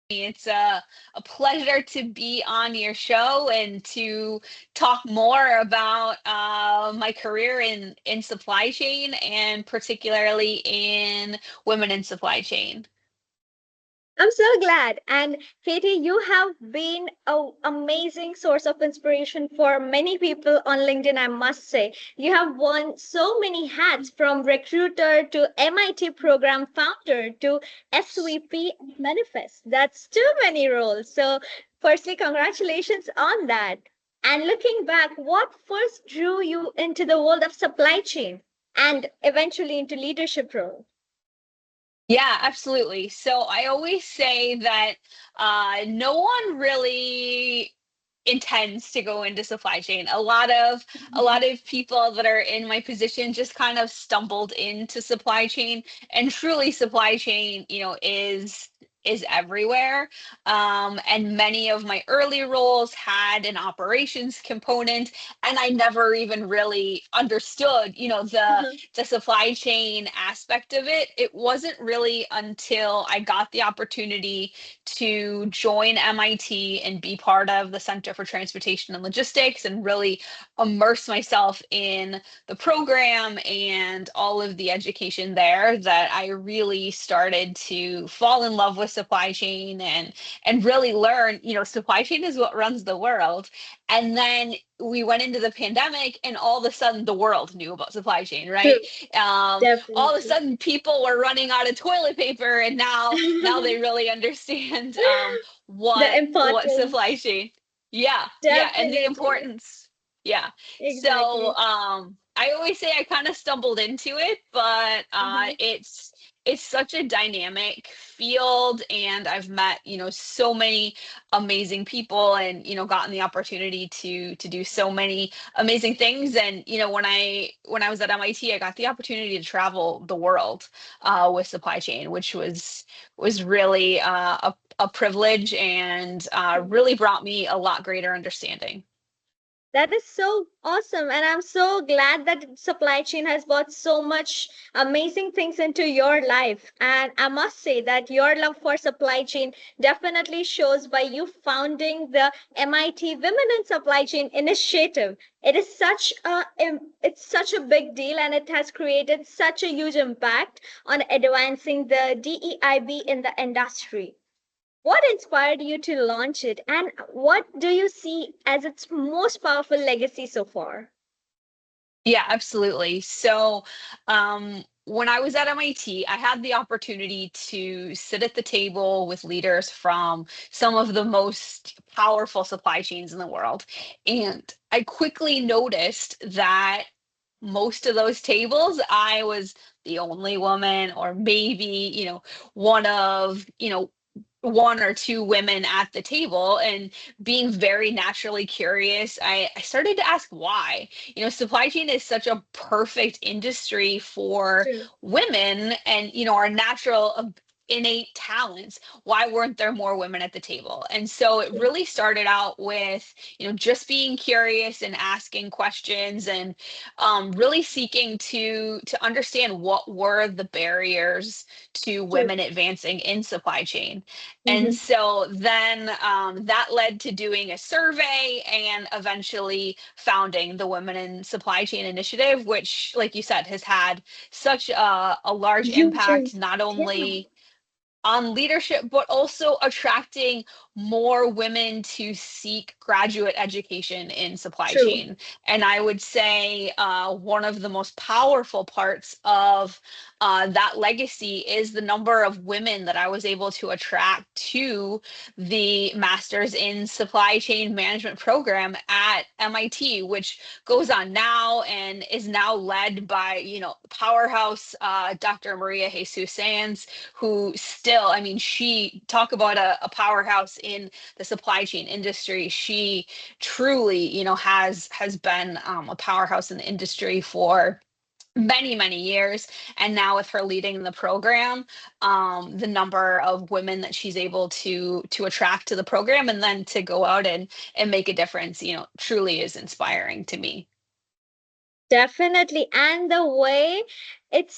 It's a pleasure to be on your show and to talk more about my career in supply chain and particularly in women in supply chain. I'm so glad. And Katie, you have been an amazing source of inspiration for many people on LinkedIn, I must say. You have worn so many hats from recruiter to MIT program founder to SVP at Manifest. That's too many roles. So, firstly, congratulations on that. And looking back, what first drew you into the world of supply chain and eventually into leadership role? Yeah, absolutely. So I always say that no one really intends to go into supply chain. A lot of people that are in my position just kind of stumbled into supply chain, and truly supply chain, is everywhere. And many of my early roles had an operations component, and I never even really understood, the supply chain aspect of it. It wasn't really until I got the opportunity to join MIT and be part of the Center for Transportation and Logistics and really immerse myself in the program and all of the education there that I really started to fall in love with supply chain and really learn, supply chain is what runs the world. And then we went into the pandemic and all of a sudden the world knew about supply chain, right? True, All of a definitely. sudden people were running out of toilet paper, and now they really understand The what supply importance, chain. Yeah, and the definitely, importance. Yeah. So exactly. I always say I kind of stumbled into it, but Mhm. it's such a dynamic field, and I've met, so many amazing people, and gotten the opportunity to do so many amazing things. And when I was at MIT, I got the opportunity to travel the world with supply chain, which was really a privilege, and really brought me a lot greater understanding. That is so awesome. And I'm so glad that supply chain has brought so much amazing things into your life. And I must say that your love for supply chain definitely shows by you founding the MIT Women in Supply Chain initiative. It's such a big deal, and it has created such a huge impact on advancing the DEIB in the industry. What inspired you to launch it, and what do you see as its most powerful legacy so far? Yeah, absolutely. So, when I was at MIT, I had the opportunity to sit at the table with leaders from some of the most powerful supply chains in the world. And I quickly noticed that most of those tables, I was the only woman, or maybe, one of, one or two women at the table. And being very naturally curious, I started to ask why. Supply chain is such a perfect industry for True. women, and our natural innate talents. Why weren't there more women at the table? And so it True. really started out with, just being curious and asking questions, and really seeking to understand what were the barriers to True. women advancing in supply chain. And Hmm. so then that led to doing a survey and eventually founding the Women in Supply Chain Initiative, which, like you said, has had such a large Huge. impact, not Yeah. only on leadership, but also attracting more women to seek graduate education in supply True. chain. And I would say one of the most powerful parts of that legacy is the number of women that I was able to attract to the Masters in Supply Chain Management program at MIT, which goes on now and is now led by, powerhouse Dr. Maria Jesus Sands, who still, I mean, she talk about a powerhouse in the supply chain industry. She truly, has been a powerhouse in the industry for many years. And now with her leading the program, the number of women that she's able to attract to the program and then to go out and make a difference, truly is inspiring to me. Definitely. And the way it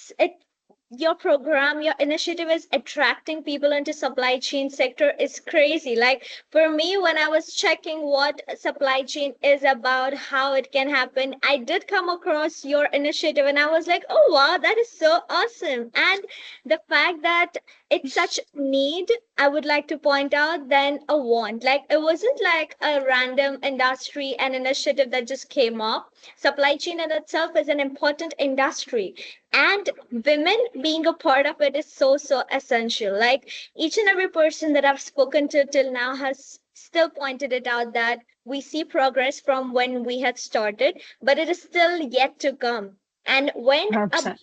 your program, your initiative is attracting people into supply chain sector is crazy. Like for me, when I was checking what supply chain is about, how it can happen, I did come across your initiative and I was like, oh wow, that is so awesome. And the fact that it's such a need, I would like to point out, then a want. Like it wasn't like a random industry and initiative that just came up. Supply chain in itself is an important industry, and women being a part of it is so essential. Like each and every person that I've spoken to till now has still pointed it out that we see progress from when we had started, but it is still yet to come. And when a 100%.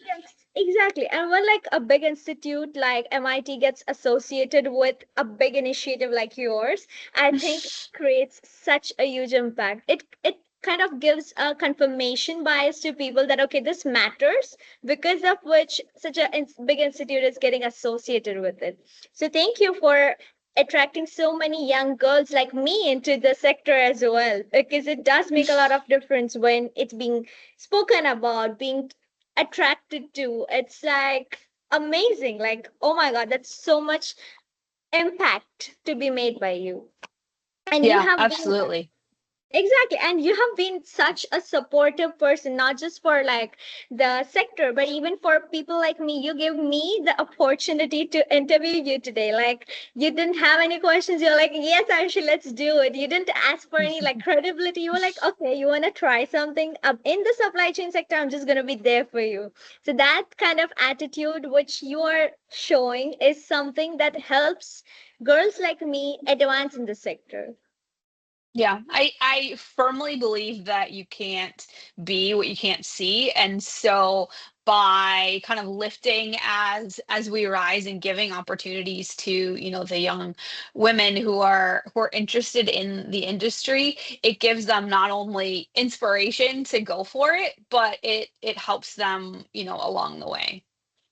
exactly, and when like a big institute like MIT gets associated with a big initiative like yours, I think creates such a huge impact. It kind of gives a confirmation bias to people that okay, this matters, because of which such a big institute is getting associated with it. So thank you for attracting so many young girls like me into the sector as well, because it does make a lot of difference when it's being spoken about, being attracted to. It's like amazing. Like, oh my God, that's so much impact to be made by you. And you Yeah, have been absolutely. exactly, and you have been such a supportive person, not just for like the sector, but even for people like me. You gave me the opportunity to interview you today. Like, you didn't have any questions. You're like, yes, Arshi, let's do it. You didn't ask for any like credibility. You were like, okay, you want to try something in the supply chain sector? I'm just going to be there for you. So, that kind of attitude which you are showing is something that helps girls like me advance in the sector. Yeah, I firmly believe that you can't be what you can't see. And so by kind of lifting as we rise and giving opportunities to, the young women who are interested in the industry, it gives them not only inspiration to go for it, but it helps them, along the way.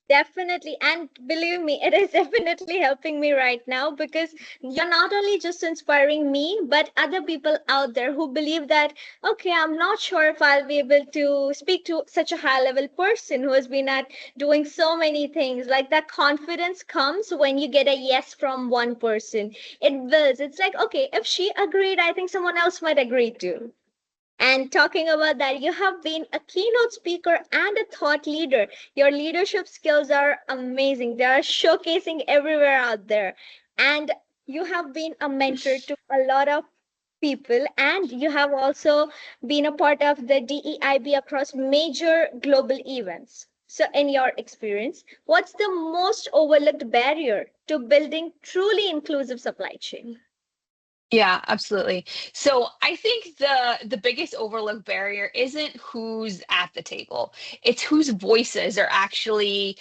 Definitely. And believe me, it is definitely helping me right now, because you're not only just inspiring me, but other people out there who believe that, okay, I'm not sure if I'll be able to speak to such a high level person who has been at doing so many things. Like that confidence comes when you get a yes from one person. It builds. It's like, okay, if she agreed, I think someone else might agree too. And talking about that, you have been a keynote speaker and a thought leader. Your leadership skills are amazing. They are showcasing everywhere out there. And you have been a mentor to a lot of people, and you have also been a part of the DEIB across major global events. So, in your experience, what's the most overlooked barrier to building truly inclusive supply chain? Yeah, absolutely. So I think the biggest overlooked barrier isn't who's at the table. It's whose voices are actually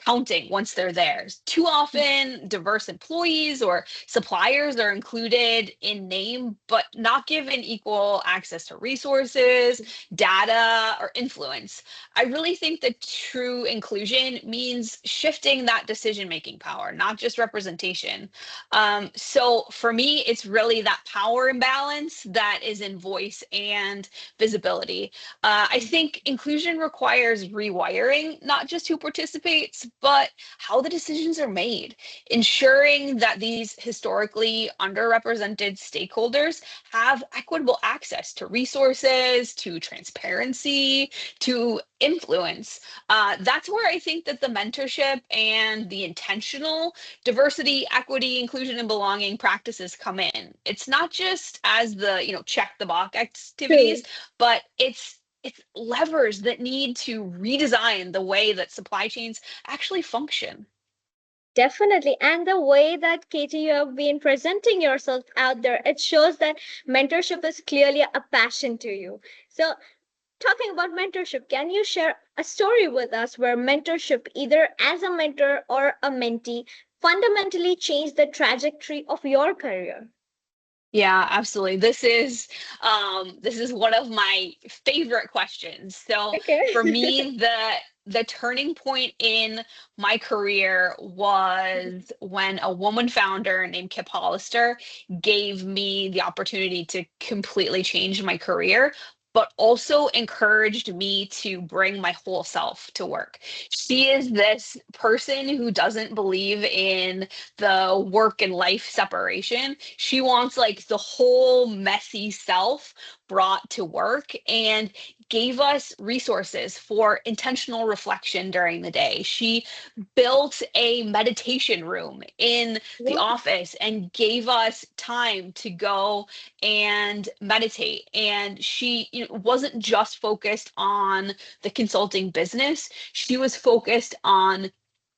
counting once they're there. Too often, diverse employees or suppliers are included in name, but not given equal access to resources, data, or influence. I really think that true inclusion means shifting that decision-making power, not just representation. So for me, it's really that power imbalance that is in voice and visibility. I think inclusion requires rewiring, not just who participates, but how the decisions are made, ensuring that these historically underrepresented stakeholders have equitable access to resources, to transparency, to influence. That's where I think that the mentorship and the intentional diversity, equity, inclusion, and belonging practices come in. It's not just as the, check the box activities, True. but it's levers that need to redesign the way that supply chains actually function. Definitely. And the way that Katie, you have been presenting yourself out there, it shows that mentorship is clearly a passion to you. So, talking about mentorship, can you share a story with us where mentorship, either as a mentor or a mentee, fundamentally changed the trajectory of your career? Yeah, absolutely. This is one of my favorite questions. So Okay. for me, the turning point in my career was when a woman founder named Kip Hollister gave me the opportunity to completely change my career. but also encouraged me to bring my whole self to work. She is this person who doesn't believe in the work and life separation. She wants like the whole messy self brought to work, and gave us resources for intentional reflection during the day. She built a meditation room in the Wow. office and gave us time to go and meditate. And she, wasn't just focused on the consulting business. She was focused on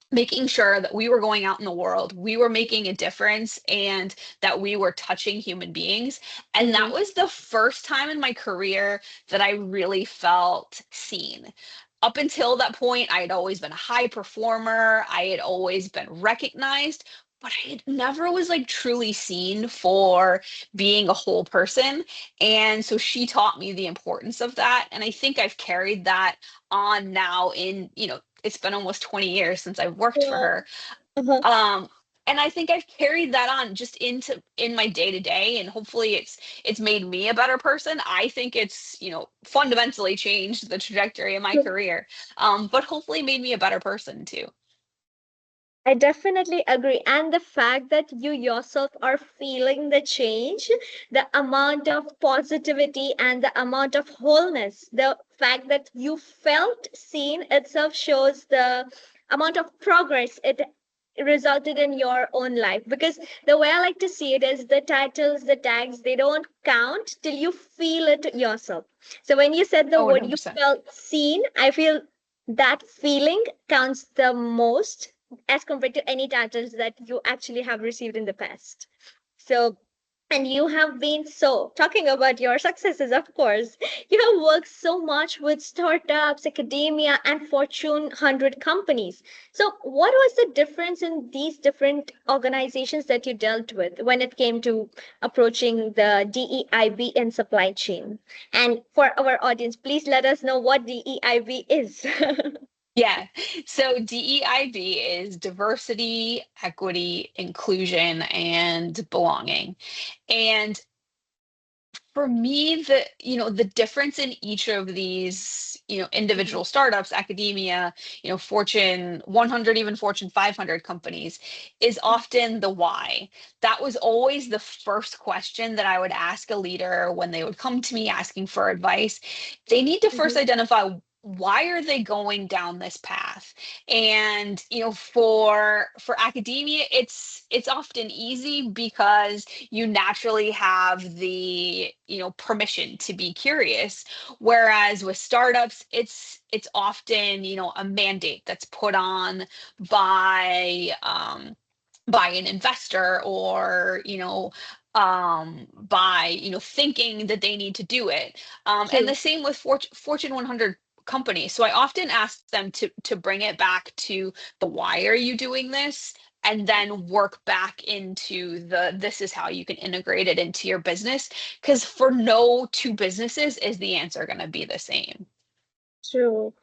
making sure that we were going out in the world, we were making a difference, and that we were touching human beings. And that Mhm. was the first time in my career that I really felt seen. Up until that point, I had always been a high performer, I had always been recognized, but I had never was like truly seen for being a whole person. And so she taught me the importance of that. And I think I've carried that on now in, it's been almost 20 years since I've worked for Wow. her. Uh-huh. Um, and I think I've carried that on just into in my day to day, and hopefully it's made me a better person. I think it's, fundamentally changed the trajectory of my career. But hopefully made me a better person too. I definitely agree. And the fact that you yourself are feeling the change, the amount of positivity and the amount of wholeness, the fact that you felt seen itself shows the amount of progress it resulted in your own life. Because the way I like to see it is the titles, the tags, they don't count till you feel it yourself. So when you said the Oh, word you 100%. felt seen, I feel that feeling counts the most as compared to any titles that you actually have received in the past. So, and you have been so talking about your successes, of course. You have worked so much with startups, academia, and Fortune 100 companies. So, what was the difference in these different organizations that you dealt with when it came to approaching the DEIB in supply chain? And for our audience, please let us know what DEIB is. Yeah. So DEIB is diversity, equity, inclusion, and belonging. And for me, the difference in each of these, individual startups, academia, Fortune 100, even Fortune 500 companies, is often the why. That was always the first question that I would ask a leader when they would come to me asking for advice. They need to first Mhm. identify, why are they going down this path? And for academia, it's often easy because you naturally have the, permission to be curious. Whereas with startups, it's often, a mandate that's put on by by an investor, or by, thinking that they need to do it. And True. the same with Fortune 100 companies. So I often ask them to bring it back to the, why are you doing this? And then work back into the, this is how you can integrate it into your business. Because for no two businesses is the answer going to be the same. True.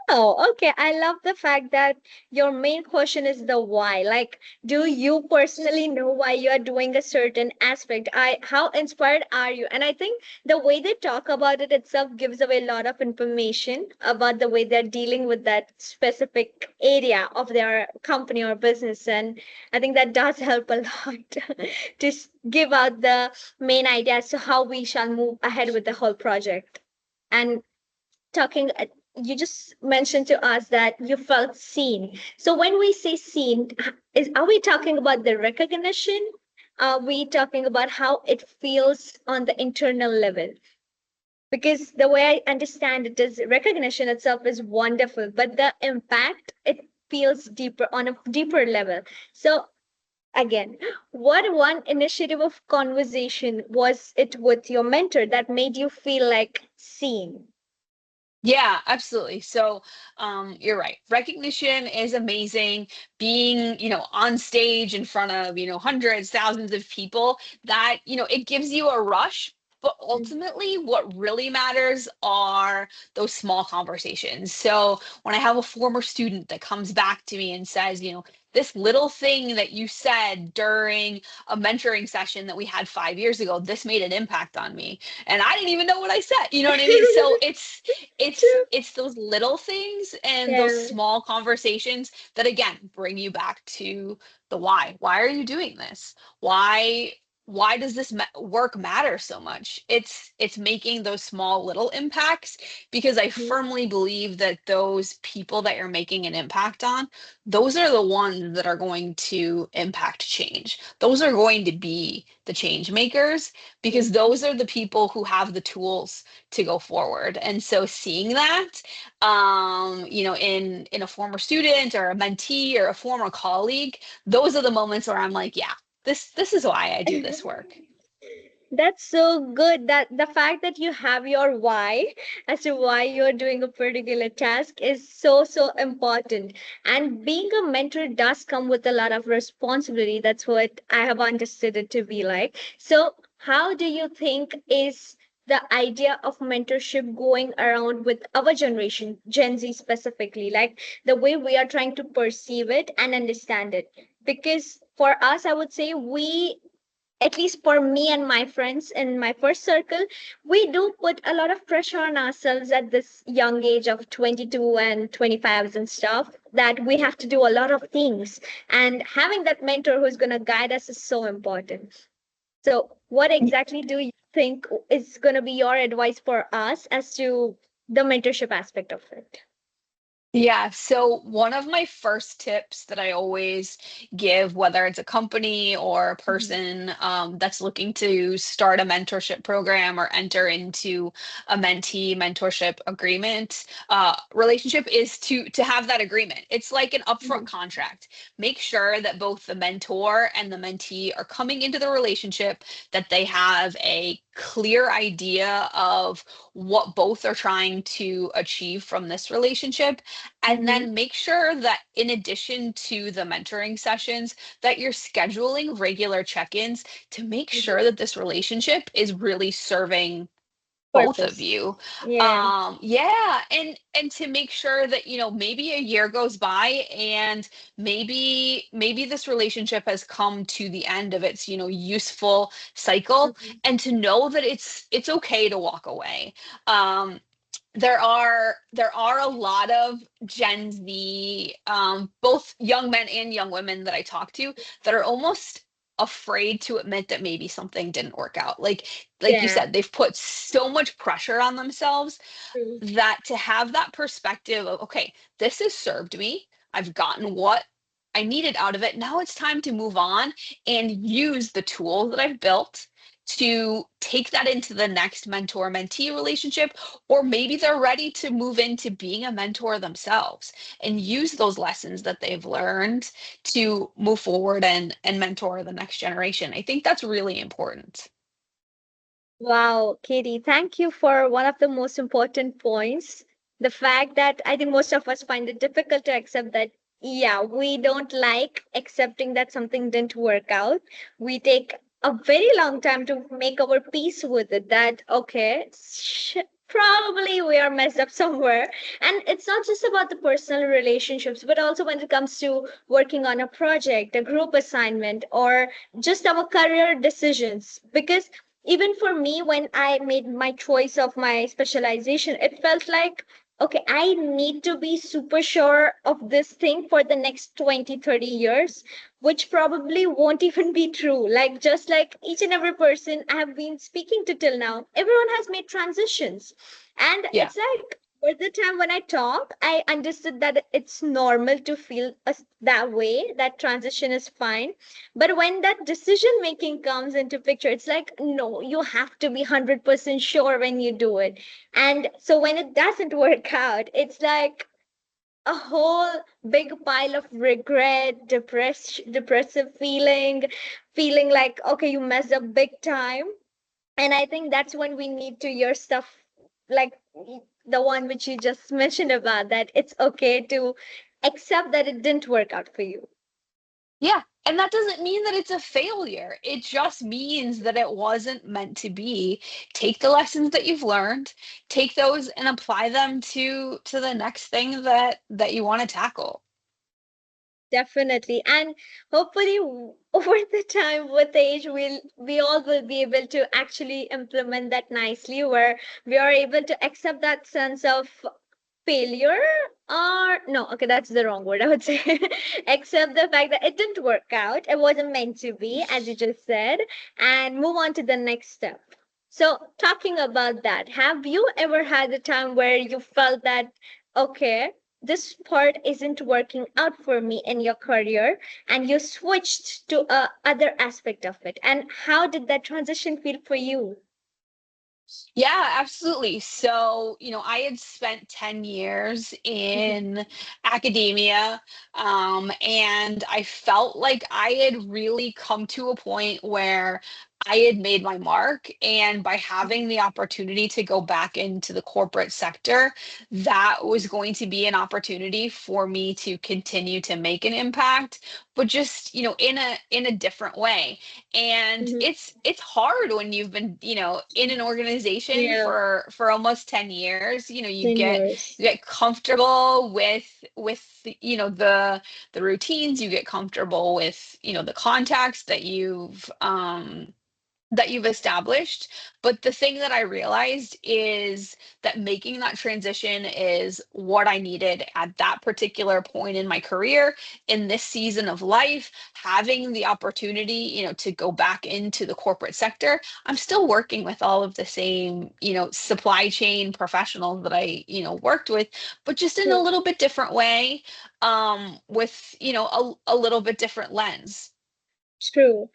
Wow. Okay. I love the fact that your main question is the why. Like, do you personally know why you are doing a certain aspect? How inspired are you? And I think the way they talk about it itself gives away a lot of information about the way they're dealing with that specific area of their company or business. And I think that does help a lot to give out the main idea as to how we shall move ahead with the whole project. And talking you just mentioned to us that you felt seen. So when we say seen, is are we talking about the recognition? Are we talking about how it feels on the internal level? Because the way I understand it is recognition itself is wonderful, but the impact, it feels deeper on a deeper level. So again, what one initiative of conversation was it with your mentor that made you feel like seen? Yeah, absolutely. So, you're right. Recognition is amazing. Being, on stage in front of, hundreds, thousands of people, that, it gives you a rush, But Mm. ultimately, what really matters are those small conversations. So when I have a former student that comes back to me and says, this little thing that you said during a mentoring session that we had 5 years ago, this made an impact on me. And I didn't even know what I said. You know what I mean? So it's True. it's those little things and those Yeah. small conversations that again bring you back to the why. Why are you doing this? Why does this work matter so much? It's making those small little impacts, because I Mhm. firmly believe that those people that you're making an impact on, those are the ones that are going to impact change. Those are going to be the change makers, because those are the people who have the tools to go forward. And so seeing that, in a former student or a mentee or a former colleague, those are the moments where I'm like, yeah, this is why I do this work. That's so good that the fact that you have your why as to why you're doing a particular task is so important. And being a mentor does come with a lot of responsibility. That's what I have understood it to be like. So, how do you think is the idea of mentorship going around with our generation, Gen Z specifically, like the way we are trying to perceive it and understand it? Because for us, I would say we, at least for me and my friends in my first circle, we do put a lot of pressure on ourselves at this young age of 22 and 25 and stuff, that we have to do a lot of things. And having that mentor who's going to guide us is so important. So, what exactly do you think is going to be your advice for us as to the mentorship aspect of it? Yeah, so one of my first tips that I always give, whether it's a company or a Mhm. person that's looking to start a mentorship program or enter into a mentee mentorship agreement relationship, is to have that agreement. It's like an upfront Mhm. contract. Make sure that both the mentor and the mentee are coming into the relationship, that they have a clear idea of what both are trying to achieve from this relationship, and Mhm. then make sure that in addition to the mentoring sessions, that you're scheduling regular check-ins to make Mhm. sure that this relationship is really serving both of Purpose. you. Yeah. Yeah, and to make sure that, maybe a year goes by, and maybe this relationship has come to the end of its, useful cycle, Mhm. and to know that it's okay to walk away. Um, there are a lot of Gen Z, both young men and young women that I talk to, that are almost afraid to admit that maybe something didn't work out. Like you Yeah. said, they've put so much pressure on themselves, True. that to have that perspective of, okay, this has served me. I've gotten what I needed out of it. Now it's time to move on and use the tools that I've built to take that into the next mentor mentee relationship, or maybe they're ready to move into being a mentor themselves and use those lessons that they've learned to move forward and mentor the next generation. I think that's really important. Wow, Katie, thank you for one of the most important points. The fact that I think most of us find it difficult to accept that, yeah, we don't like accepting that something didn't work out. We take a very long time to make our peace with it, that, okay, probably we are messed up somewhere. And it's not just about the personal relationships, but also when it comes to working on a project, a group assignment, or just our career decisions. Because even for me, when I made my choice of my specialization, it felt like, okay, I need to be super sure of this thing for the next 20, 30 years, which probably won't even be true. Like, just like each and every person I have been speaking to till now, everyone has made transitions. And Yeah. it's like, for the time when I talk, I understood that it's normal to feel that way, that transition is fine. But when that decision making comes into picture, it's like, no, you have to be 100% sure when you do it. And so when it doesn't work out, it's like a whole big pile of regret, depressive feeling like, okay, you messed up big time. And I think that's when we need to hear stuff like the one which you just mentioned, about that it's okay to accept that it didn't work out for you. Yeah, and that doesn't mean that it's a failure. It just means that it wasn't meant to be. Take the lessons that you've learned, take those and apply them to the next thing that you want to tackle. Definitely. And hopefully over the time with age we all will be able to actually implement that nicely, where we are able to accept that sense of failure, or no, okay, that's the wrong word, I would say. Accept the fact that it didn't work out, it wasn't meant to be, as you just said, and move on to the next step. So talking about that, have you ever had a time where you felt that, okay, this part isn't working out for me in your career, and you switched to a other aspect of it, and how did that transition feel for you? Yeah, absolutely. So, I had spent 10 years Mhm. in academia, and I felt like I had really come to a point where I had made my mark. And by having the opportunity to go back into the corporate sector, that was going to be an opportunity for me to continue to make an impact, but just, in a different way. And Mhm. it's hard when you've been, in an organization Yeah, for almost 10 years. You 10 get years. you get comfortable with the routines. You get comfortable with, the contacts that you've established. But the thing that I realized is that making that transition is what I needed at that particular point in my career, in this season of life, having the opportunity, to go back into the corporate sector. I'm still working with all of the same, supply chain professionals that I, worked with, but just in a True. little bit different way, with, a little bit different lens. True.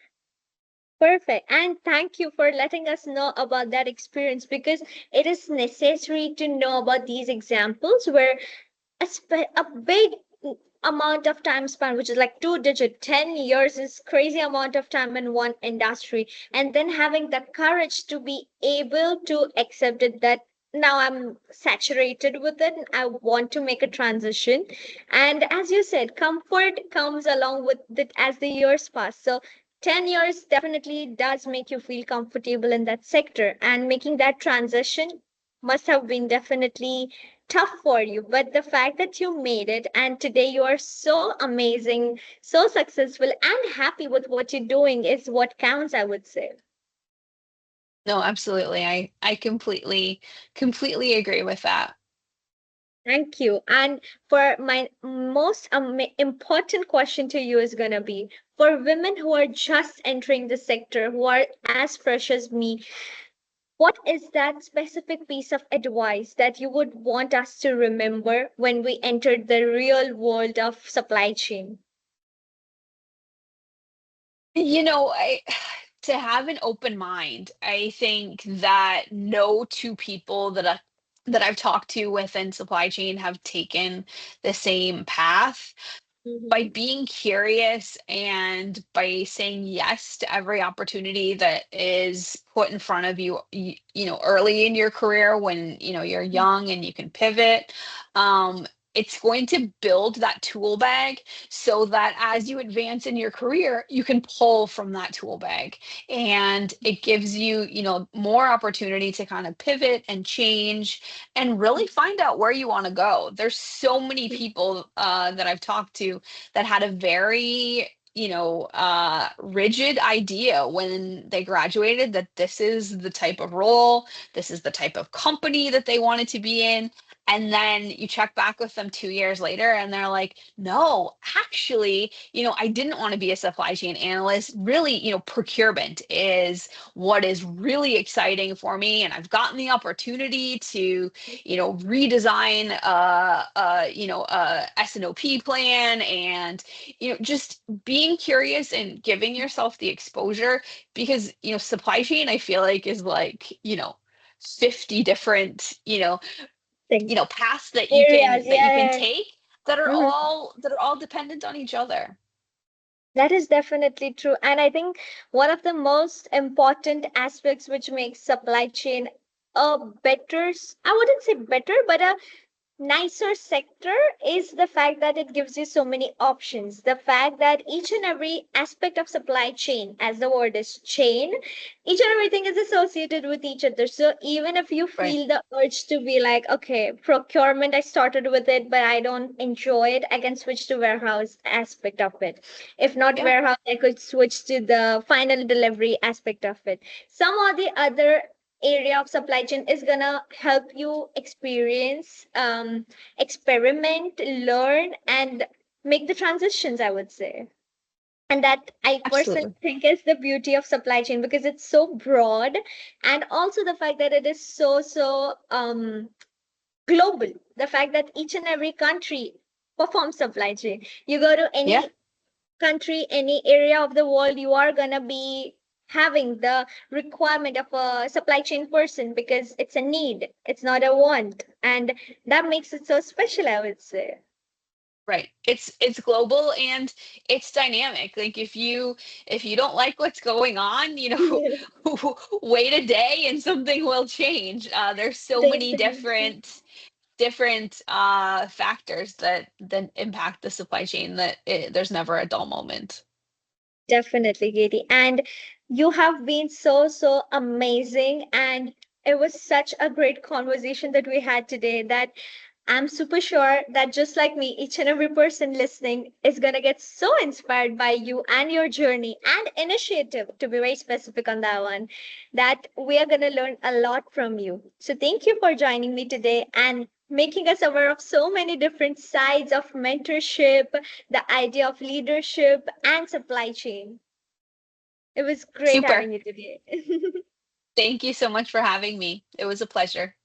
Perfect. And thank you for letting us know about that experience, because it is necessary to know about these examples where a big amount of time span, which is like two-digit, 10 years is crazy amount of time in one industry. And then having that courage to be able to accept it, that now I'm saturated with it and I want to make a transition. And as you said, comfort comes along with it as the years pass. So 10 years definitely does make you feel comfortable in that sector, and making that transition must have been definitely tough for you. But the fact that you made it and today you are so amazing, so successful, and happy with what you're doing is what counts, I would say. No, absolutely. I completely agree with that. Thank you. And for my most important question to you is going to be, for women who are just entering the sector, who are as fresh as me, what is that specific piece of advice that you would want us to remember when we enter the real world of supply chain? I to have an open mind. I think that no two people that I've talked to within supply chain have taken the same path. By Mhm. being curious and by saying yes to every opportunity that is put in front of you, early in your career when, you're young and you can pivot, it's going to build that tool bag so that as you advance in your career, you can pull from that tool bag. And it gives you, more opportunity to kind of pivot and change and really find out where you want to go. There's so many people that I've talked to that had a very, rigid idea when they graduated that this is the type of role, this is the type of company that they wanted to be in. And then you check back with them 2 years later and they're like, no, actually, I didn't want to be a supply chain analyst. Really, procurement is what is really exciting for me. And I've gotten the opportunity to, redesign a S&OP plan, and just being curious and giving yourself the exposure, because supply chain I feel like is like 50 different Thing. paths that you Areas, can that you can yeah. take that are Mhm. all dependent on each other. That is definitely true. And I think one of the most important aspects which makes supply chain a better, I wouldn't say better, but a nicer sector is the fact that it gives you so many options. The fact that each and every aspect of supply chain, as the word is chain, each and everything is associated with each other. So even if you Right. feel the urge to be like, okay, procurement, I started with it, but I don't enjoy it, I can switch to warehouse aspect of it. If not Yeah, warehouse, I could switch to the final delivery aspect of it. Some or the other area of supply chain is gonna help you experience, experiment, learn, and make the transitions, I would say. And that I personally absolutely. think is the beauty of supply chain, because it's so broad, and also the fact that it is so global. The fact that each and every country performs supply chain. You go to Yeah. any country, any area of the world, you are going to be having the requirement of a supply chain person, because it's a need, it's not a want. And that makes it so special, I would say. Right. It's global and it's dynamic. Like if you don't like what's going on, wait a day and something will change. There's so many Definitely. different factors that impact the supply chain that there's never a dull moment. Definitely, Katie. And you have been so amazing. And it was such a great conversation that we had today, that I'm super sure that just like me, each and every person listening is going to get so inspired by you and your journey and initiative, to be very specific on that one, that we are going to learn a lot from you. So thank you for joining me today and making us aware of so many different sides of mentorship, the idea of leadership, and supply chain. It was great Super. having you today. Thank you so much for having me. It was a pleasure.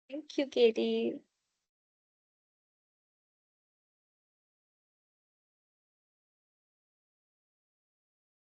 Thank you, Katie.